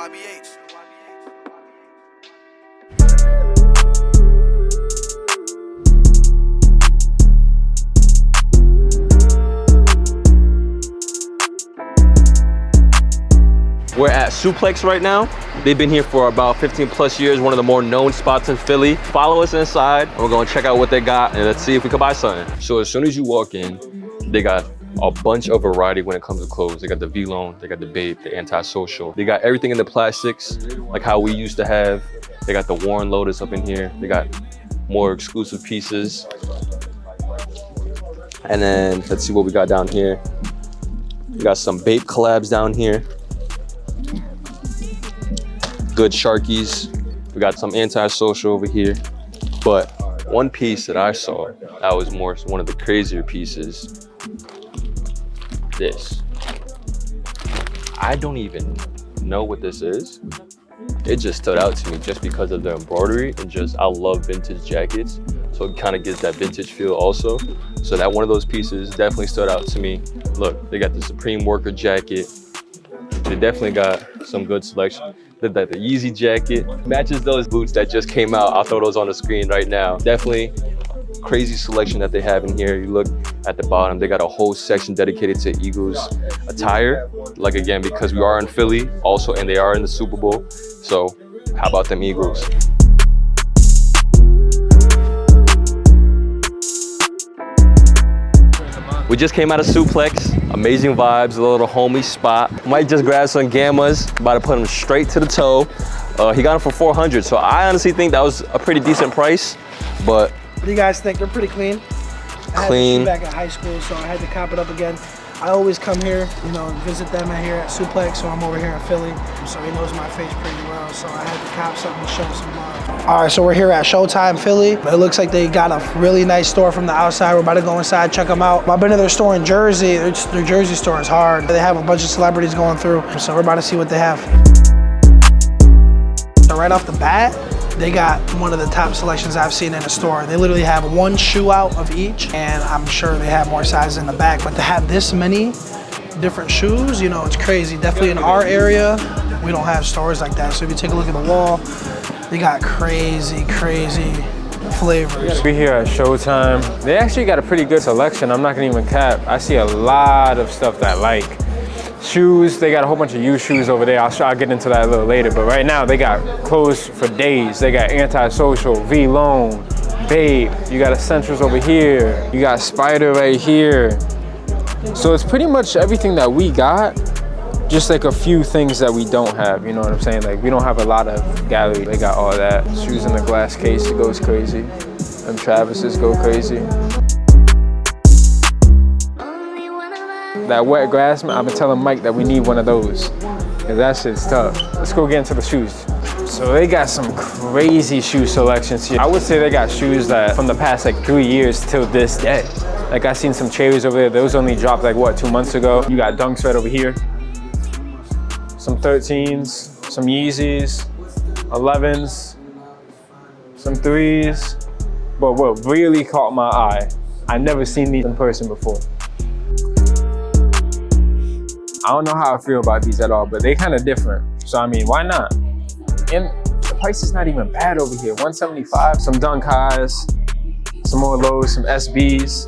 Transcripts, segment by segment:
YBH. We're at Suplex right now. They've been here for about 15 plus years, one of the more known spots in Philly. Follow us inside, and we're gonna check out what they got, and let's see if we can buy something. So as soon as you walk in, they got a bunch of variety when it comes to clothes. They got the V-Lone, they got the Babe, the Anti-Social. They got everything in the plastics, like how we used to have. They got the Warren Lotus up in here. They got more exclusive pieces. And then let's see what we got down here. We got some Babe collabs down here. Good Sharkies. We got some Anti-Social over here. But one piece that I saw that was one of the crazier pieces, this. I don't even know what this is. It just stood out to me just because of the embroidery and just, I love vintage jackets. So it kind of gives that vintage feel also. So that one of those pieces definitely stood out to me. Look, they got the Supreme Worker jacket. They definitely got some good selection. The Yeezy jacket matches those boots that just came out. I'll throw those on the screen right now. Definitely crazy selection that they have in here. You look at the bottom, they got a whole section dedicated to Eagles attire. Like again, because we are in Philly also, and they are in the Super Bowl. So how about them Eagles? We just came out of Suplex. Amazing vibes, a little homie spot. Might just grab some Gammas, about to put them straight to the toe. He got them for 400, so I honestly think that was a pretty decent price, but. What do you guys think? They're pretty clean. I had this shoe back in high school, so I had to cop it up again. I always come here, you know, and visit them here at Suplex, so I'm over here in Philly. So he knows my face pretty well, so I had to cop something to show some love. All right, so we're here at Showtime Philly. It looks like they got a really nice store from the outside. We're about to go inside, check them out. I've been to their store in Jersey. Their Jersey store is hard. They have a bunch of celebrities going through, so we're about to see what they have. So right off the bat, they got one of the top selections I've seen in a store. They literally have one shoe out of each, and I'm sure they have more sizes in the back, but to have this many different shoes, you know, it's crazy. Definitely in our area, we don't have stores like that. So if you take a look at the wall, they got crazy, crazy flavors. We're here at Showtime. They actually got a pretty good selection. I'm not gonna even cap. I see a lot of stuff that I like. Shoes, they got a whole bunch of used shoes over there. I'll get into that a little later, but right now they got clothes for days. They got Anti-Social, V-Lone, Babe. You got Essentials over here. You got Spider right here. So it's pretty much everything that we got, just like a few things that we don't have, you know what I'm saying? Like we don't have a lot of gallery. They got all that. Shoes in the glass case, it goes crazy. Them Travises go crazy. That wet grass, man, I've been telling Mike that we need one of those, because that shit's tough. Let's go get into the shoes. So they got some crazy shoe selections here. I would say they got shoes that from the past like 3 years till this day. Like I seen some cherries over there. Those only dropped like what, 2 months ago. You got Dunks right over here. Some 13s, some Yeezys, 11s, some 3s. But what really caught my eye, I never seen these in person before. I don't know how I feel about these at all, but they kind of different. So I mean, why not? And the price is not even bad over here. 175, some Dunk Highs, some more lows, some SBs,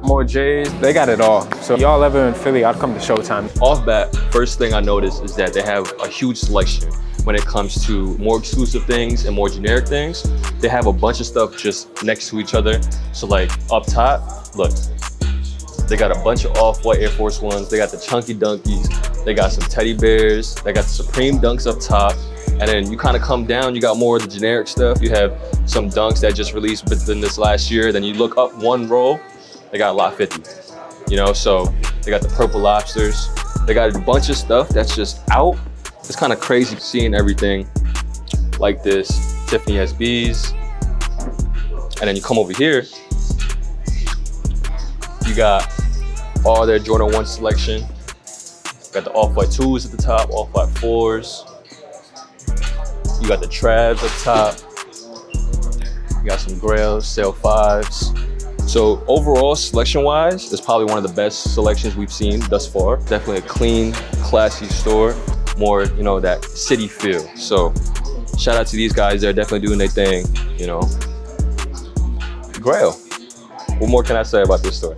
more J's. They got it all. So y'all ever in Philly, I'd come to Showtime. Off bat, first thing I noticed is that they have a huge selection when it comes to more exclusive things and more generic things. They have a bunch of stuff just next to each other. So like up top, look. They got a bunch of off-white Air Force Ones. They got the chunky Dunkies. They got some teddy bears. They got the Supreme Dunks up top. And then you kind of come down, you got more of the generic stuff. You have some Dunks that just released within this last year. Then you look up one row, they got Lot 50. You know, so they got the Purple Lobsters. They got a bunch of stuff that's just out. It's kind of crazy seeing everything like this. Tiffany SBs. And then you come over here, you got all their Jordan 1 selection. Got the off-white 2s at the top, off-white 4s. You got the Travs up top. You got some Grails, Sale 5s. So overall, selection-wise, it's probably one of the best selections we've seen thus far. Definitely a clean, classy store. more, you know, that city feel. So shout out to these guys. They're definitely doing their thing, you know. Grail. What more can I say about this store?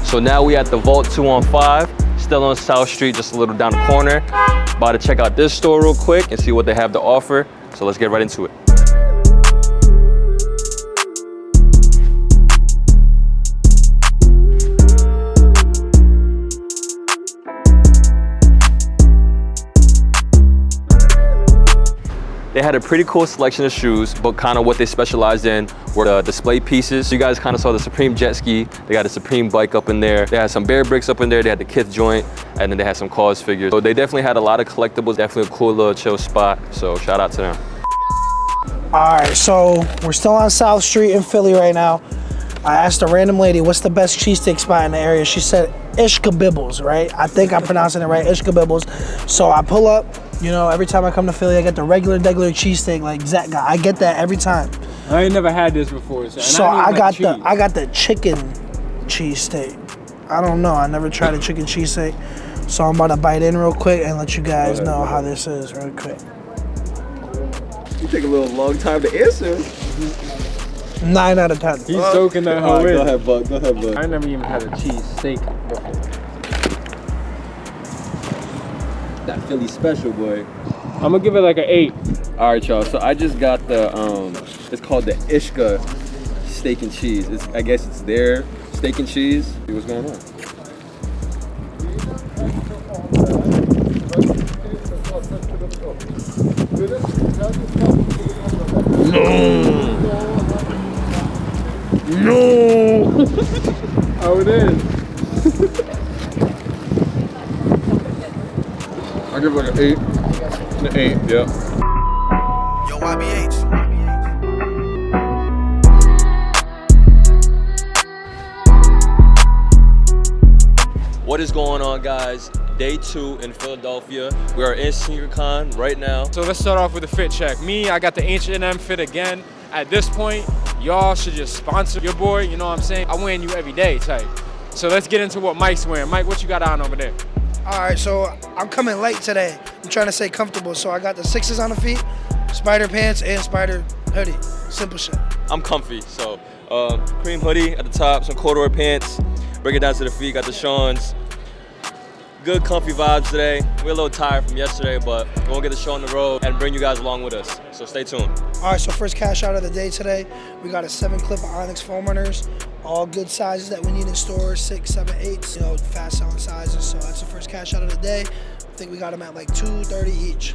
So now we at the Vault 215, still on South Street, just a little down the corner. About to check out this store real quick and see what they have to offer. So let's get right into it. They had a pretty cool selection of shoes, but kind of what they specialized in were the display pieces. So you guys kind of saw the Supreme jet ski. They got a Supreme bike up in there. They had some Bear Bricks up in there. They had the Kith joint, and then they had some Cause figures. So they definitely had a lot of collectibles. Definitely a cool little chill spot. So shout out to them. All right, so we're still on South Street in Philly right now. I asked a random lady, what's the best cheesesteak spot in the area? She said Ishka Bibbles, right? I think I'm pronouncing it right, Ishka Bibbles. So I pull up, you know, every time I come to Philly, I get the regular cheesesteak like Zach got. I get that every time. I ain't never had this before. So I got the chicken cheesesteak. I don't know, I never tried a chicken cheesesteak. So I'm about to bite in real quick and let you guys know how this is real quick. You take a little long time to answer. 9 out of 10. He's soaking that whole in. Go ahead, Bug. Go ahead, Bug. I never even had a cheese steak before. That Philly special, boy. I'm gonna give it like an 8. All right, y'all. So I just got the it's called the Ishka steak and cheese. I guess it's their steak and cheese. See what's going on. No! Oh, it is. I give it like an 8. An 8, yeah. Yo, YBH. What is going on, guys? Day 2 in Philadelphia. We are in Sneakercon right now. So let's start off with a fit check. Me, I got the H&M fit again. At this point, y'all should just sponsor your boy, you know what I'm saying? I'm wearing you every day type. So let's get into what Mike's wearing. Mike, what you got on over there? All right, so I'm coming late today. I'm trying to stay comfortable, so I got the 6s on the feet, spider pants, and spider hoodie. Simple shit. I'm comfy, so cream hoodie at the top, some corduroy pants, bring it down to the feet, got the Sean's. Good comfy vibes today. We're a little tired from yesterday, but we're gonna get the show on the road and bring you guys along with us. So stay tuned. All right, so first cash out of the day today. We got a 7-clip of Onyx foam runners. All good sizes that we need in stores, 6, 7, 8, you know, fast selling sizes. So that's the first cash out of the day. I think we got them at like $2.30 each.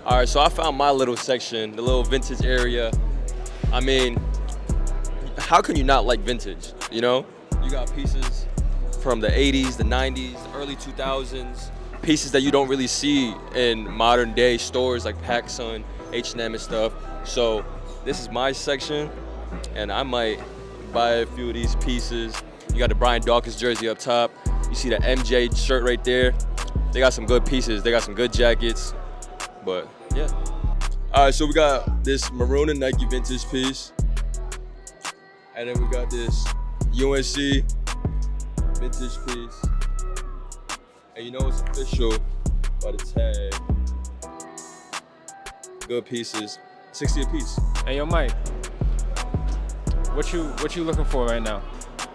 All right, so I found my little section, the little vintage area. I mean, how can you not like vintage, you know? You got pieces from the 80s, the 90s, the early 2000s, pieces that you don't really see in modern day stores like PacSun, H&M and stuff. So this is my section, and I might buy a few of these pieces. You got the Brian Dawkins jersey up top. You see the MJ shirt right there. They got some good pieces. They got some good jackets, but yeah. All right, so we got this maroon and Nike vintage piece. And then we got this UNC vintage piece. And you know it's official by the tag. Good pieces, 60 a piece. Hey, yo, Mike. What you looking for right now?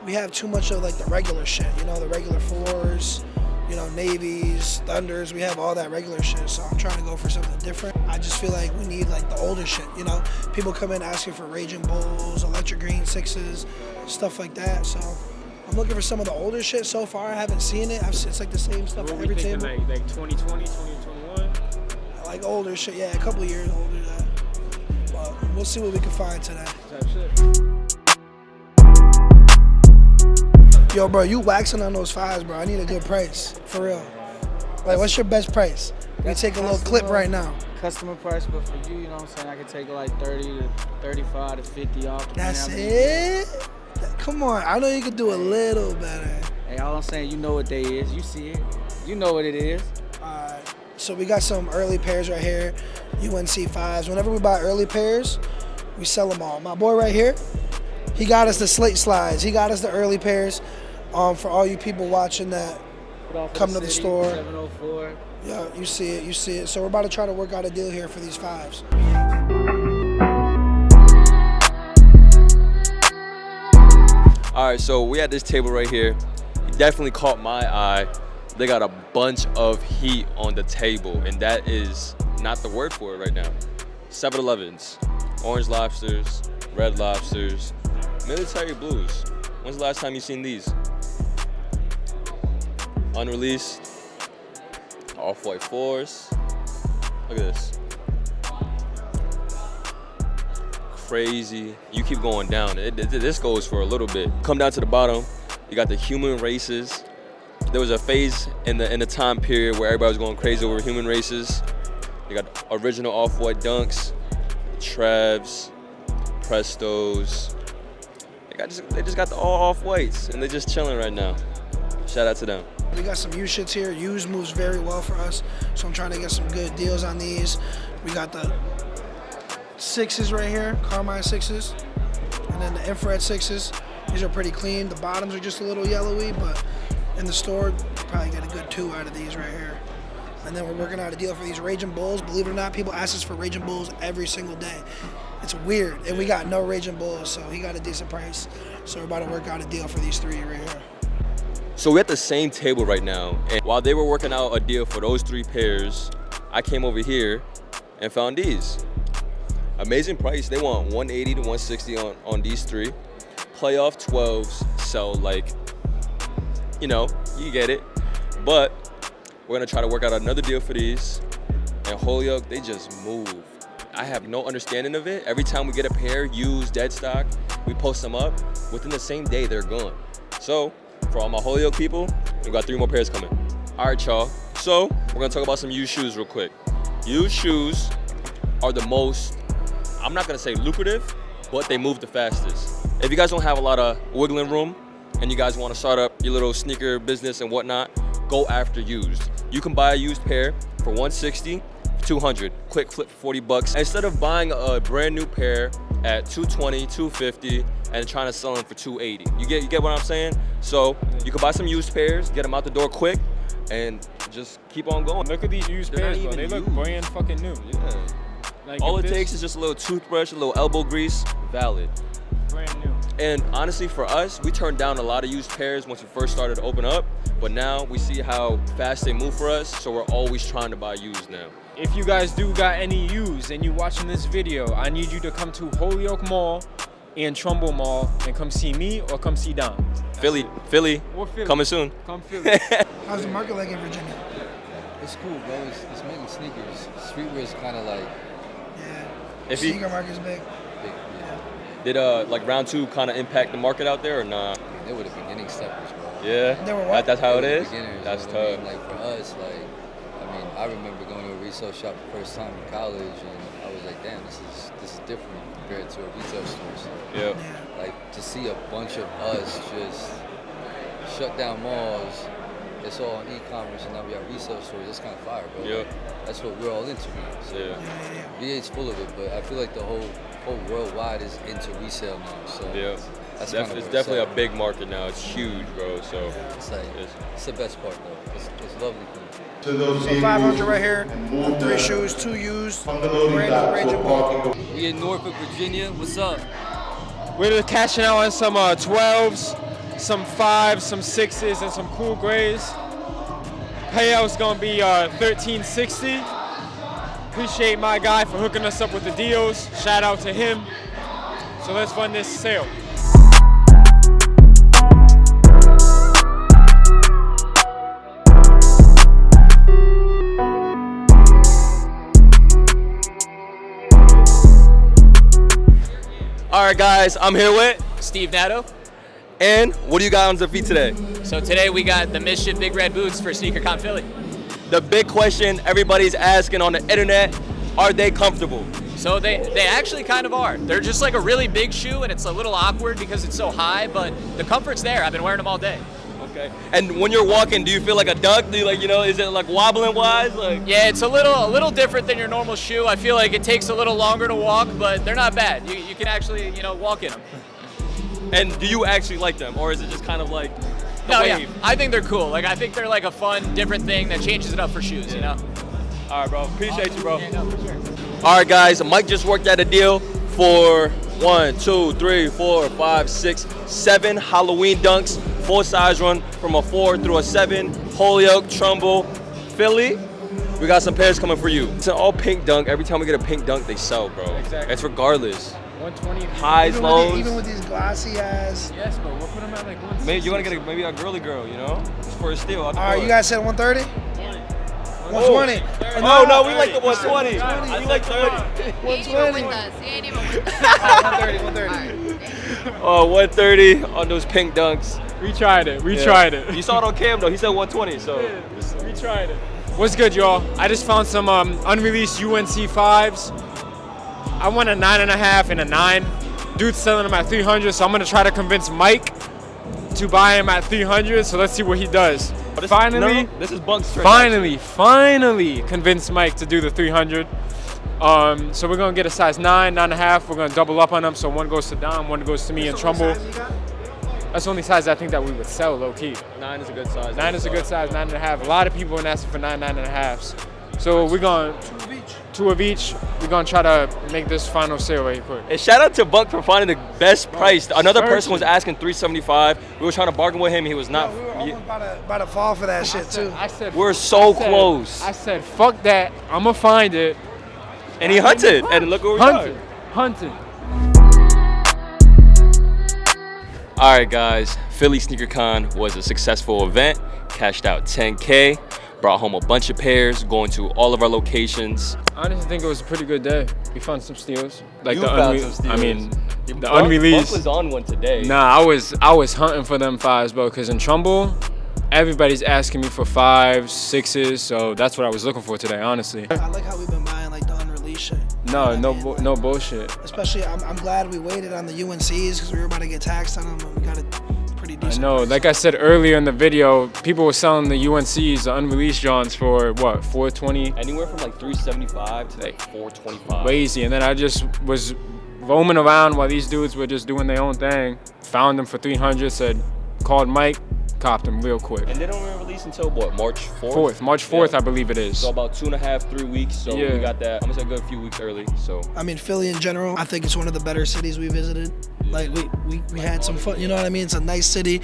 We have too much of like the regular shit, you know, the regular 4s, you know, navies, thunders. We have all that regular shit, so I'm trying to go for something different. I just feel like we need like the older shit, you know. People come in asking for Raging Bulls, Electric Green 6s, stuff like that. So I'm looking for some of the older shit. So far, I haven't seen it. It's like the same stuff at every table. Like 2020, 2021? Like older shit, yeah, a couple of years older than that. But we'll see what we can find today. Type shit. Yo, bro, you waxing on those 5s, bro. I need a good price, for real. Like, what's your best price? We can take a little clip right now. Customer price, but for you, you know what I'm saying, I can take like 30 to 35 to 50 off. That's it? Come on, I know you could do a little better. Hey, all I'm saying, you know what day is. You see it. You know what it is. Alright, so we got some early pairs right here, UNC 5s. Whenever we buy early pairs, we sell them all. My boy right here, He got us the slate slides. He got us the early pairs. For all you people watching that, come to the store. 704. Yeah, you see it, you see it. So we're about to try to work out a deal here for these 5s. All right, so we at this table right here. It definitely caught my eye. They got a bunch of heat on the table, and that is not the word for it right now. 7-Elevens, orange lobsters, red lobsters, military blues. When's the last time you seen these? Unreleased, off-white 4s. Look at this. Crazy. You keep going down. This goes for a little bit. Come down to the bottom. You got the human races. There was a phase in the time period where everybody was going crazy over human races. You got original off-white dunks, Trevs, Prestos. They just got the all off-whites, and they're just chilling right now. Shout out to them. We got some used shits here. Used moves very well for us, so I'm trying to get some good deals on these. We got the 6s right here, Carmine 6s, and then the infrared 6s. These are pretty clean. The bottoms are just a little yellowy, but in the store, you probably get a good 2 out of these right here. And then we're working out a deal for these Raging Bulls. Believe it or not, people ask us for Raging Bulls every single day. It's weird, and we got no Raging Bulls, so he got a decent price. So we're about to work out a deal for these 3 right here. So we're at the same table right now, and while they were working out a deal for those 3 pairs, I came over here and found these. Amazing price. They want 180 to 160 on these 3. Playoff 12s sell like, you know, you get it. But we're gonna try to work out another deal for these. And Holyoke, they just move. I have no understanding of it. Every time we get a pair used, dead stock, we post them up. Within the same day, they're gone. So for all my Holyoke people, we got 3 more pairs coming. All right, y'all. So we're gonna talk about some used shoes real quick. Used shoes are the most, I'm not gonna say lucrative, but they move the fastest. If you guys don't have a lot of wiggling room and you guys wanna start up your little sneaker business and whatnot, go after used. You can buy a used pair for 160, 200, quick flip for 40 bucks. Instead of buying a brand new pair at 220, 250, and trying to sell them for 280. You get what I'm saying? So you can buy some used pairs, get them out the door quick, and just keep on going. Look at these used They're pairs, not bro. They even look used. brand fucking new. Yeah. Like All if it this- takes is just a little toothbrush, a little elbow grease, valid. brand new. And honestly, for us, we turned down a lot of used pairs once we first started to open up, but now we see how fast they move for us, so we're always trying to buy used now. If you guys do got any used and you watching this video, I need you to come to Holyoke Mall and Trumbull Mall and come see me or come see Dom. Philly, Or Philly. coming soon. Come Philly. How's the market like in Virginia? It's cool, bro. It's mainly sneakers. Streetwear is kind of like Yeah. If you- Sneaker market's big. big. Yeah. Did like round 2 kind of impact the market out there or nah? They were the beginning steppers, bro. Yeah, They were what? that's how it They were is. beginners, That's you know what I tough. mean? Like for us, I remember going to a resale shop the first time in college, and I was like, damn, this is different compared to a retail store. So, Yeah. Yeah. like to see a bunch of us just shut down malls. It's all on e-commerce, and now we have resale stores. That's kind of fire, bro. Yeah. Like, that's what we're all into now. So Yeah. VA's full of it, but I feel like the whole worldwide is into resale now. So Yeah. that's It's definitely a big market now. It's huge, bro. So It's like it's the best part though. It's lovely. To those So 500 right here, 3 shoes, 2 used, from the loading brand dock new to Raging a Bull. parking. We in Norfolk, Virginia. What's up? We're just cashing out on some 12s, some 5s, some 6s, and some cool grays. Payout's gonna be $13.60. Appreciate my guy for hooking us up with the deals. Shout out to him. So let's run this sale. All right, guys, I'm here with, Steve Natto. and what do you got on the feet today? So today we got the Mischief Big Red Boots for Sneakercon Philly. The big question everybody's asking on the internet, are they comfortable? So they actually kind of are. They're just like a really big shoe and it's a little awkward because it's so high, but the comfort's there. I've been wearing them all day. Okay. And when you're walking, do you feel like a duck? Do you is it like wobbling wise? Like, Yeah, it's a little different than your normal shoe. I feel like it takes a little longer to walk, but they're not bad. You can actually, walk in them. And do you actually like them, or is it just kind of like the No, wave? yeah, I think they're cool. Like, I think they're like a fun, different thing that changes it up for shoes, you know? All right, bro. Appreciate you, bro. Yeah, no, for sure. All right, guys. Mike just worked out a deal for 1, 2, 3, 4, 5, 6, 7 Halloween dunks, full size run from a 4 through a 7. Holyoke, Trumbull, Philly. We got some pairs coming for you. It's an all pink dunk. Every time we get a pink dunk, they sell, bro. Exactly. It's regardless. 120. Highs, lows. Even with these glossy ass. Yes, but we'll put them at like 160. Maybe you want to get maybe a girly girl, you know? Just for a steal. All right, you guys said 130? 120. Oh, no, we like the 120. We like 30. 120. He ain't even with us. 130, 130. Oh, 130 on those pink dunks. We tried it. We Yeah. tried it. You saw it on cam, though. He said 120, so. We tried it. What's good, y'all? I just found some unreleased UNC 5s. I want a 9.5 and a 9. Dude's selling them at 300, so I'm gonna try to convince Mike to buy him at 300. So let's see what he does. Finally, this is Bunk's trick. finally convinced Mike to do the 300. So we're gonna get a size 9, 9.5. We're gonna double up on them. So one goes to Dom, one goes to me and Trumbull. That's the only size I think that we would sell low key. 9 is a good size. 9 is a good size, 9.5. A lot of people are asking for 9, 9.5s. So we're going two of each. We're gonna try to make this final sale right quick. And shout out to Buck for finding the best price. Another person was searching. asking $375. We were trying to bargain with him. He was not. We were almost about to fall for that shit, too. I said We're so I said- close. I said, fuck that. I'ma find it. And he hunted. And look where we are. Hunting. All right, guys. Philly Sneakercon was a successful event. Cashed out 10K. Brought home a bunch of pairs. Going to all of our locations. I honestly think it was a pretty good day. We found some steals. Like You the found some steals. I mean, the Buck unreleased. was on one today. Nah, I was hunting for them 5s, bro. Cause in Trumbull, everybody's asking me for 5s, 6s. So that's what I was looking for today, honestly. I like how we've been buying like the unreleased shit. No, You know what I mean? no bullshit. Especially, I'm glad we waited on the UNCs because we were about to get taxed on them. And we got it pretty I decent. know, like I said earlier in the video, people were selling the UNCs, the unreleased Johns, for what, $420? Anywhere from like $375 to like $425. Crazy. And then I just was roaming around while these dudes were just doing their own thing. Found them for 300, called Mike, copped them real quick. And they don't really release until what, March 4th? March 4th, Yeah. I believe it is. So about 2.5, 3 weeks. So Yeah. we got that. I'm gonna say a good few weeks early. So I mean, Philly in general, I think it's one of the better cities we visited. Like we had some fun, you know what I mean? It's a nice city.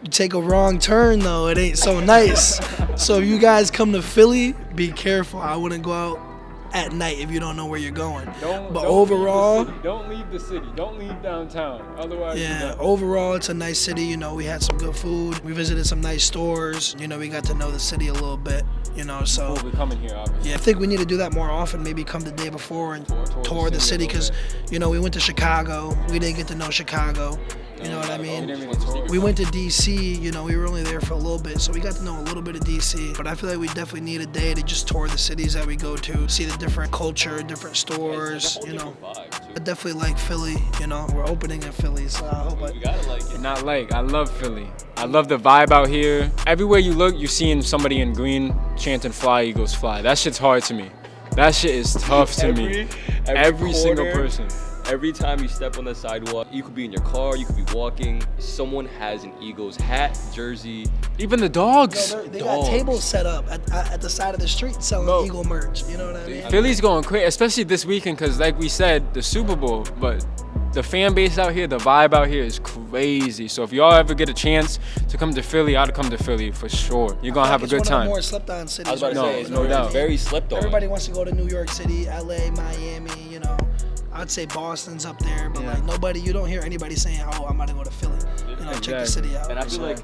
You take a wrong turn though, it ain't so nice. So if you guys come to Philly, be careful. I wouldn't go out at night if you don't know where you're going. But overall, Don't leave the city. Don't leave downtown. Otherwise, yeah, overall it's a nice city. You know, we had some good food. We visited some nice stores. You know, we got to know the city a little bit. You know, so we're coming here, obviously. yeah, I think we need to do that more often. Maybe come the day before and tour the city because, you know, we went to Chicago. We didn't get to know Chicago. You know what I mean? We went to DC. You know, we were only there for a little bit, so we got to know a little bit of DC. But I feel like we definitely need a day to just tour the cities that we go to, see the different culture, different stores. You know, I definitely like Philly. You know, we're opening in Philly, so I hope you gotta like it. Not like, I love Philly. I love the vibe out here. Everywhere you look, you're seeing somebody in green chanting "Fly Eagles Fly." That shit's hard to me. That shit is tough to me. Every single corner, person. Every time you step on the sidewalk, you could be in your car, you could be walking. Someone has an Eagles hat, jersey. Even the dogs. they got tables set up at the side of the street selling Eagle merch. You know what I mean? Philly's going crazy, especially this weekend, because like we said, the Super Bowl. But the fan base out here, the vibe out here is crazy. So if y'all ever get a chance to come to Philly, I'd come to Philly for sure. You're gonna have a good It's one of time. the more slept-on cities. I was about to No, say, it's no doubt. very slept on. Everybody wants to go to New York City, LA, Miami, you know. I'd say Boston's up there, but like nobody, you don't hear anybody saying, oh, I'm about to go to Philly. You know, check the city out. And I feel like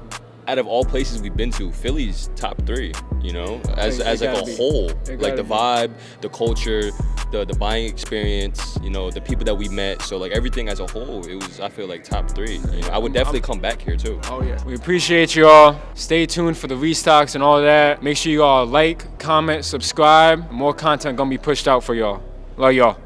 out of all places we've been to, Philly's top 3, you know, as like gotta a be. whole. It Like gotta the vibe, the culture, the buying experience, you know, the people that we met. So like everything as a whole, it was, I feel like top 3. You know, I would definitely come back here too. Oh yeah. We appreciate y'all. Stay tuned for the restocks and all that. Make sure you all like, comment, subscribe. More content gonna be pushed out for y'all. Love y'all.